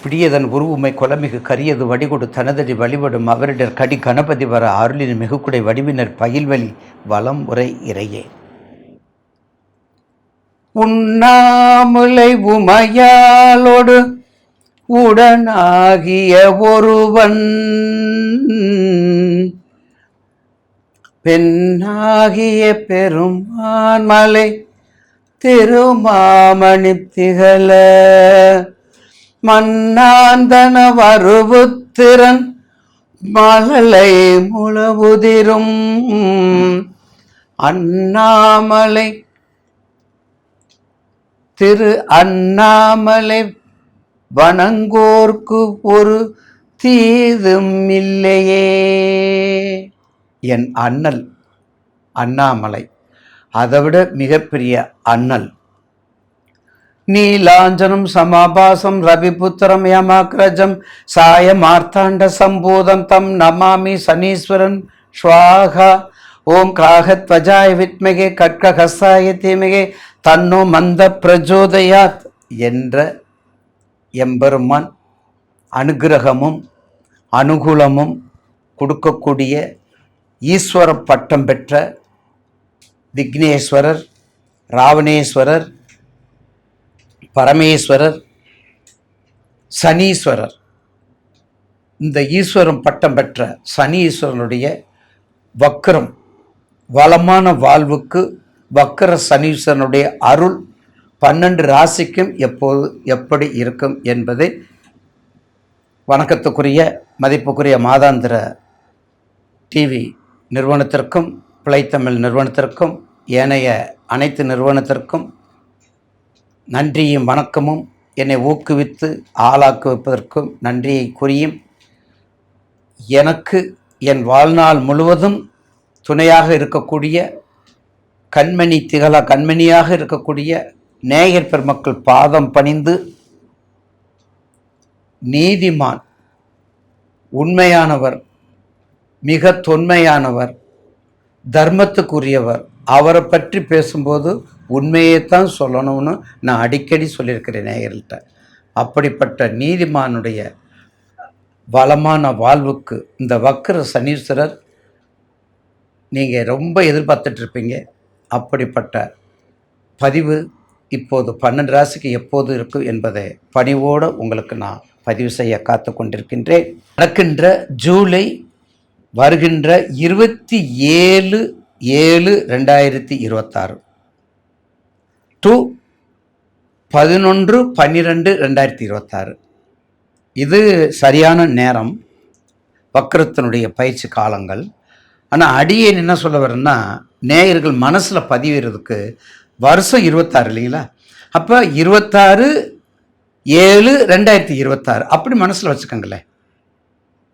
பிடியதன் உருவுமை கொலமிகு கரியது வடிகொடு தனதடி வழிபடும் அவரிடர் கடி கணபதி வர அருளின் மிகுக்குடை வடிவினர் பயில்வழி வலம் உரை இறையே. உண்ணாமுலை உமையாலோடு உடனாகிய ஒருவன் பெண்ணாகிய பெருமான் மலை திருமாமணி திகழ மன்னாந்தன வருவுத்திறன் மழலை முழவுதிரும் அண்ணாமலை திரு அண்ணாமலை வணங்கோர்க்கு ஒரு தீதும் இல்லையே. என் அண்ணல் அண்ணாமலை அதைவிட மிகப்பெரிய அண்ணல். நீலாஞ்சனம் சமாபாசம் ரவிபுத்திரம் யமாக்ரஜம் சாய மார்த்தாண்ட சம்பூதம் தம் நமாமி சனீஸ்வரன் ஸ்வாகா. ஓம் காகத்வஜாய வித்மகே கட்கஹஸ்தாய தீமகே தன்னோ மந்த பிரஜோதயாத் என்ற எம்பெருமான் அனுகிரகமும் அனுகூலமும் கொடுக்கக்கூடிய ஈஸ்வர பட்டம் பெற்ற விக்னேஸ்வரர், ராவணேஸ்வரர், பரமேஸ்வரர், சனீஸ்வரர். இந்த ஈஸ்வரம் பட்டம் பெற்ற சனீஸ்வரனுடைய வக்கரம் வளமான வாழ்வுக்கு வக்கர சனீஸ்வரனுடைய அருள் 12 ராசிக்கும் எப்போது எப்படி இருக்கும் என்பதை வணக்கத்துக்குரிய மதிப்புக்குரிய மாதாந்திர டிவி நிறுவனத்திற்கும் பிழைத்தமிழ் நிறுவனத்திற்கும் ஏனைய அனைத்து நிறுவனத்திற்கும் நன்றியும் வணக்கமும் என்னை ஊக்குவித்து ஆளாக்குவிப்பதற்கும் நன்றியை கூறியும் எனக்கு என் வாழ்நாள் முழுவதும் துணையாக இருக்கக்கூடிய கண்மணி திகழ கண்மணியாக இருக்கக்கூடிய நேயர் பெருமக்கள் பாதம் பணிந்து நீதிமான், உண்மையானவர், மிக தொன்மையானவர், தர்மத்துக்குரியவர், அவரை பற்றி பேசும்போது உண்மையைத்தான் சொல்லணும்னு நான் அடிக்கடி சொல்லியிருக்கிறேன் நேயர்கள்ட்ட. அப்படிப்பட்ட நீதிமானுடைய வளமான வாழ்வுக்கு இந்த வக்கர சனீஸ்வரர் நீங்கள் ரொம்ப எதிர்பார்த்துட்ருப்பீங்க. அப்படிப்பட்ட பதிவு இப்போது 12 ராசிக்கு எப்போது இருக்கும் என்பதை பணிவோடு உங்களுக்கு நான் பதிவு செய்ய காத்து கொண்டிருக்கின்றேன். நடக்கின்ற ஜூலை வருகின்ற 27/7/2026 டு 11/12/2026 இது சரியான நேரம், வக்கரத்தினுடைய பயிற்சி காலங்கள். ஆனால் அடியேன் என்ன சொல்ல வரேன்னா, நேயர்கள் மனசில் பதிவுறதுக்கு வருஷம் 26 இல்லைங்களா? அப்போ 26/7/2026 அப்படி மனசில் வச்சுக்கோங்களேன்.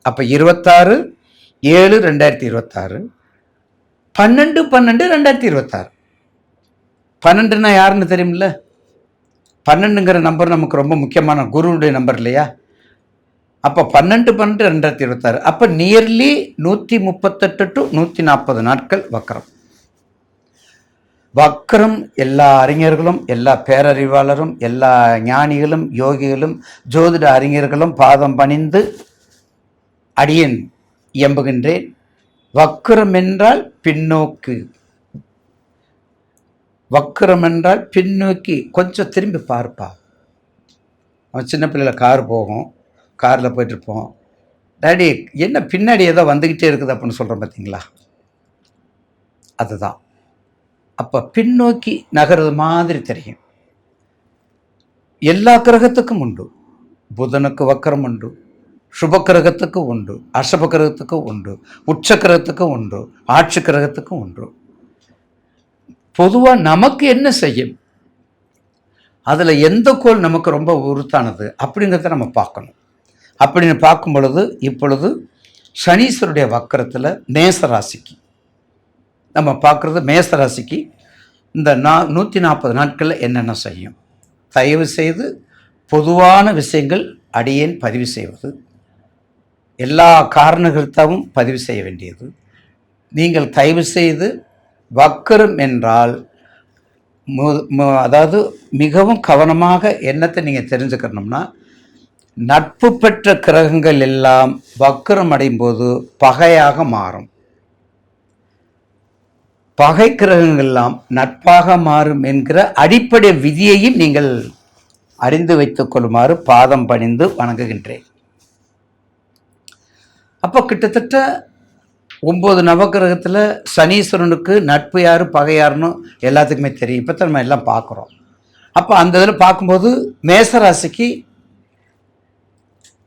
அப்போ 26/7/2026 12/12/2026. 12ன்னா யாருன்னு தெரியுமில்ல? 12ங்கிற நம்பர் நமக்கு ரொம்ப முக்கியமான குருவுடைய நம்பர் இல்லையா? அப்போ 12/12/2026 அப்போ நியர்லி 138 டு 140 நாட்கள் வக்கரம். வக்கரம் எல்லா அறிஞர்களும், எல்லா பேரறிவாளரும், எல்லா ஞானிகளும், யோகிகளும், ஜோதிட அறிஞர்களும் பாதம் பணிந்து அடியேன் இயம்புகின்றேன். வக்கரம் என்றால் பின்னோக்கு. வக்கரம் என்றால் பின்னோக்கி கொஞ்சம் திரும்பி பார்ப்பா. அவன் சின்ன பிள்ளைல கார் போகும், காரில் போயிட்டுருப்போம், டாடி என்ன பின்னாடி ஏதோ வந்துக்கிட்டே இருக்குது அப்படின்னு சொல்கிறோம் பார்த்தீங்களா? அதுதான். அப்போ பின்னோக்கி நகர்றது மாதிரி தெரியும். எல்லா கிரகத்துக்கும் உண்டு. புதனுக்கு வக்கரம் உண்டு, சுப கிரகத்துக்கு உண்டு, அசப கிரகத்துக்கு உண்டு, உச்ச கிரகத்துக்கு உண்டு, ஆட்சி கிரகத்துக்கு உண்டு. பொதுவாக நமக்கு என்ன செய்யும், அதில் எந்த கோள் நமக்கு ரொம்ப உறுத்தானது அப்படிங்கிறத நம்ம பார்க்கணும். அப்படின்னு பார்க்கும் பொழுது இப்பொழுது சனீஸ்வருடைய வக்கரத்தில் மேசராசிக்கு நம்ம பார்க்குறது, மேசராசிக்கு இந்த 140 நாட்களில் என்னென்ன செய்யும். தயவு செய்து பொதுவான விஷயங்கள் அடியேன் பதிவு செய்வது, எல்லா காரணங்களுக்காகவும் பதிவு செய்ய வேண்டியது. நீங்கள் தயவு செய்து வக்கரம் என்றால் அதாவது மிகவும் கவனமாக என்னத்தை நீங்கள் தெரிஞ்சுக்கணும்னா, நட்பு பெற்ற கிரகங்கள் எல்லாம் வக்ரம் அடையும் போது பகையாக மாறும். பகை கிரகங்கள் எல்லாம் நட்பாக மாறும் என்கிற அடிப்படை விதியையும் நீங்கள் அறிந்து வைத்துக் கொள்ளுமாறு பாதம் பணிந்து வணங்குகின்றேன். அப்போ கிட்டத்தட்ட 9 நவகிரகத்தில் சனீஸ்வரனுக்கு நட்பு யாரு பகை யாருன்னு எல்லாத்துக்குமே தெரியும். இப்போ நம்ம எல்லாம் பார்க்குறோம். அப்போ அந்த இதில் பார்க்கும்போது மேசராசிக்கு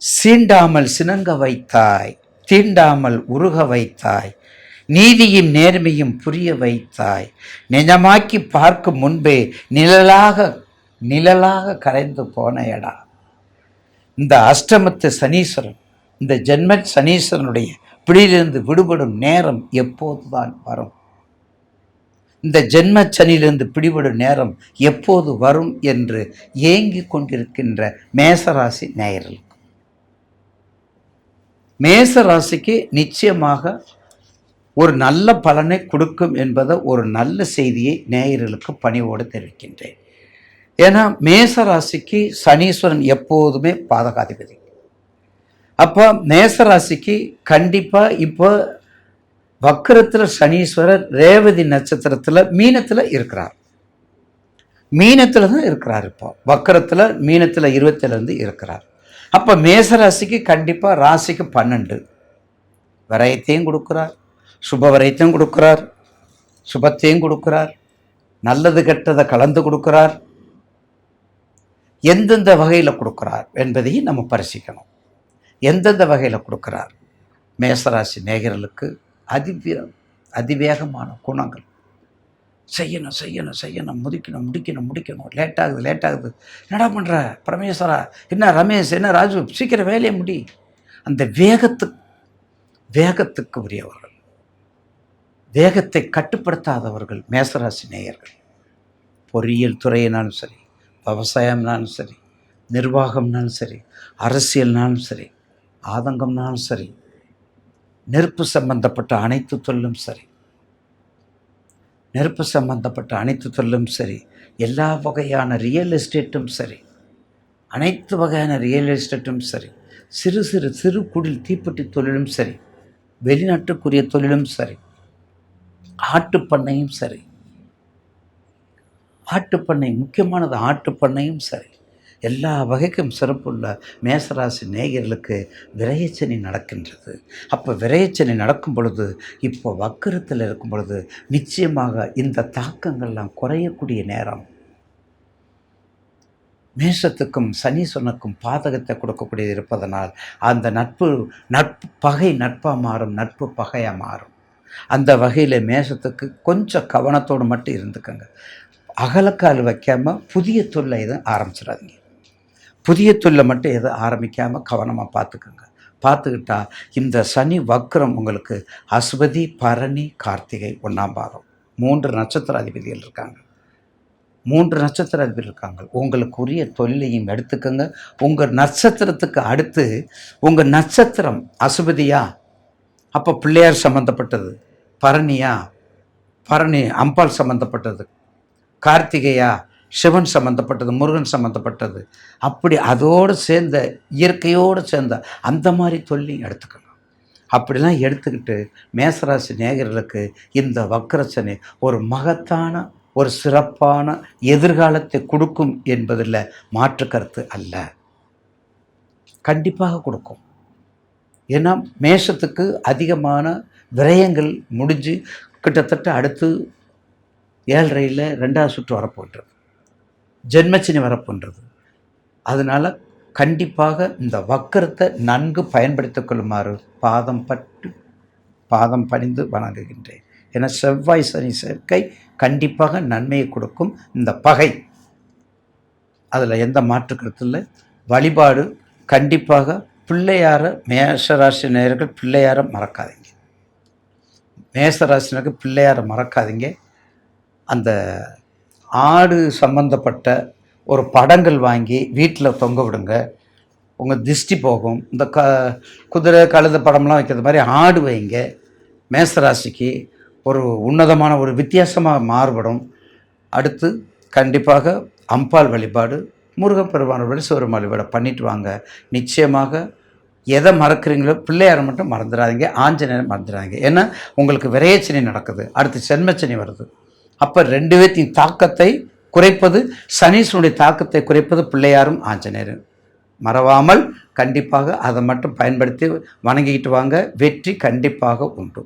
சீண்டாமல் சினங்க வைத்தாய், தீண்டாமல் உருக வைத்தாய், நீதியும் நேர்மையும் புரிய வைத்தாய், நிஜமாக்கி பார்க்கும் முன்பே நிழலாக கரைந்து போனையடா. இந்த அஷ்டமத்து சனீஸ்வரன், இந்த ஜென்ம சனீஸ்வரனுடைய பிடியிலிருந்து விடுபடும் நேரம் எப்போதுதான் வரும்? இந்த ஜென்ம சனியிலிருந்து பிடிபடும் நேரம் எப்போது வரும் என்று ஏங்கி கொண்டிருக்கின்ற மேசராசி நேயர்கள், மேசராசிக்கு நிச்சயமாக ஒரு நல்ல பலனை கொடுக்கும் என்பதை ஒரு நல்ல செய்தியை நேயர்களுக்கு பணிவோடு தெரிவிக்கின்றேன். ஏன்னா மேசராசிக்கு சனீஸ்வரன் எப்போதுமே பாதகாதிபதி. அப்போ மேசராசிக்கு கண்டிப்பாக இப்போ வக்கரத்தில் சனீஸ்வரர் ரேவதி நட்சத்திரத்தில் மீனத்தில் இருக்கிறார். மீனத்தில் தான் இருக்கிறார். இப்போ வக்கரத்தில் மீனத்தில் 20லேருந்து இருக்கிறார். அப்போ மேசராசிக்கு கண்டிப்பாக ராசிக்கு 12 விரயத்தையும் கொடுக்குறார், சுப விரயத்தையும் கொடுக்குறார், சுபத்தையும் கொடுக்குறார், நல்லது கெட்டதை கலந்து கொடுக்குறார். எந்தெந்த வகையில் கொடுக்குறார் என்பதையும் நம்ம பரிசிக்கணும். எந்தெந்த வகையில் கொடுக்குறார்? மேசராசி நேயர்களுக்கு அதிவேகமான குணங்கள். செய்யணும், முடிக்கணும், லேட்டாகுது. என்னடா பண்ணுற பரமேஸ்வரா, என்ன ரமேஷ், என்ன ராஜு, சீக்கிரம் வேலையை முடி. அந்த வேகத்துக்கு உரியவர்கள், வேகத்தை கட்டுப்படுத்தாதவர்கள் மேசராசி நேயர்கள். பொறியியல் துறையினாலும் சரி, விவசாயம்னாலும் சரி, நிர்வாகம்னாலும் சரி, அரசியல்னாலும் சரி, ஆதங்கம்னாலும் சரி, நெருப்பு சம்பந்தப்பட்ட அனைத்து தொழிலும் சரி, எல்லா வகையான ரியல் எஸ்டேட்டும் சரி, அனைத்து வகையான ரியல் எஸ்டேட்டும் சரி, சிறு குடில் தீப்பெட்டி தொழிலும் சரி, வெளிநாட்டுக்குரிய தொழிலும் சரி, ஆட்டுப்பண்ணையும் சரி, முக்கியமானது ஆட்டுப்பண்ணையும் சரி, எல்லா வகைக்கும் சிறப்புள்ள மேசராசி நேயர்களுக்கு விரயச்சனி நடக்கின்றது. அப்போ விரயச்சனி நடக்கும் பொழுது, இப்போ வக்கரத்தில் இருக்கும் பொழுது நிச்சயமாக இந்த தாக்கங்கள்லாம் குறையக்கூடிய நேரம். மேஷத்துக்கும் சனீஸ்வரனுக்கும் பாதகத்தை கொடுக்கக்கூடியது இருப்பதனால் அந்த நட்பு பகை நட்பாக மாறும், நட்பு பகையாக மாறும். அந்த வகையில் மேஷத்துக்கு கொஞ்சம் கவனத்தோடு மட்டும் இருந்துக்கங்க. அகலக்கால் வைக்காமல் புதிய தொல்லை எதுவும் ஆரம்பிச்சிடாதீங்க. புதிய தொல்லை மட்டும் எதுவும் ஆரம்பிக்காமல் கவனமாக பார்த்துக்கிட்டா இந்த சனி வக்ரம் உங்களுக்கு அஸ்வதி, பரணி, கார்த்திகை 1ஆம் பாதம் 3 நட்சத்திர அதிபதிகள் இருக்காங்க. உங்களுக்கு உரிய தொழிலையும் எடுத்துக்கோங்க. உங்கள் நட்சத்திரத்துக்கு அடுத்து உங்கள் நட்சத்திரம் அசுபதியா, அப்போ பிள்ளையார் சம்மந்தப்பட்டது, பரணி அம்பாள் சம்மந்தப்பட்டது, கார்த்திகையா சிவன் சம்மந்தப்பட்டது, முருகன் சம்மந்தப்பட்டது, அப்படி அதோடு சேர்ந்த இயற்கையோடு சேர்ந்த அந்த மாதிரி தொழிலையும் எடுத்துக்கணும். அப்படிலாம் எடுத்துக்கிட்டு மேசராசி நேயர்களுக்கு இந்த வக்ரசனி ஒரு மகத்தான ஒரு சிறப்பான எதிர்காலத்தை கொடுக்கும் என்பதில் மாற்று கருத்து அல்ல. கண்டிப்பாக கொடுக்கும். ஏன்னா மேஷத்துக்கு அதிகமான விரயங்கள் முடிஞ்சு கிட்டத்தட்ட அடுத்து 7.5 2வது சுற்று வரப்போன்றது, ஜென்மச்சனி வரப்போன்றது. அதனால் கண்டிப்பாக இந்த வக்கரத்தை நன்கு பயன்படுத்திக் கொள்ளுமாறு பாதம் பணிந்து வணங்குகின்றேன். ஏன்னா செவ்வாய் சனி சேர்க்கை கண்டிப்பாக நன்மையை கொடுக்கும். இந்த பகை அதில் எந்த மாற்று கருத்து இல்லை. வழிபாடு கண்டிப்பாக பிள்ளையார, மேஷராசி நேயர்கள் பிள்ளையாரை மறக்காதீங்க. மேஷராசினருக்கு பிள்ளையாரை மறக்காதீங்க. அந்த ஆடு சம்பந்தப்பட்ட ஒரு படங்கள் வாங்கி வீட்டில் தொங்க விடுங்க. உங்கள் திருஷ்டி போகும். இந்த குதிரை கழுத படம்லாம் வைக்கிறது மாதிரி ஆடு வைங்க. மேசராசிக்கு ஒரு உன்னதமான ஒரு வித்தியாசமாக மாறுபடும். அடுத்து கண்டிப்பாக அம்பாள் வழிபாடு, முருகப்பெருமானோட விட விட பண்ணிட்டு வாங்க. நிச்சயமாக எதை மறக்கிறீங்களோ பிள்ளையாரை மட்டும் மறந்துடாதீங்க, ஆஞ்சநேயரை மறந்துடாதீங்க. ஏன்னா உங்களுக்கு விரையச்சனி நடக்குது, அடுத்து சென்மச்சனி வருது. அப்போ 2 பேர்த்தின் தாக்கத்தை குறைப்பது, சனீஸ்வரனுடைய தாக்கத்தை குறைப்பது பிள்ளையாரும் ஆஞ்சநேயரும். மறவாமல் கண்டிப்பாக அதை மட்டும் பயன்படுத்தி வணங்கிக்கிட்டு வாங்க. வெற்றி கண்டிப்பாக உண்டு.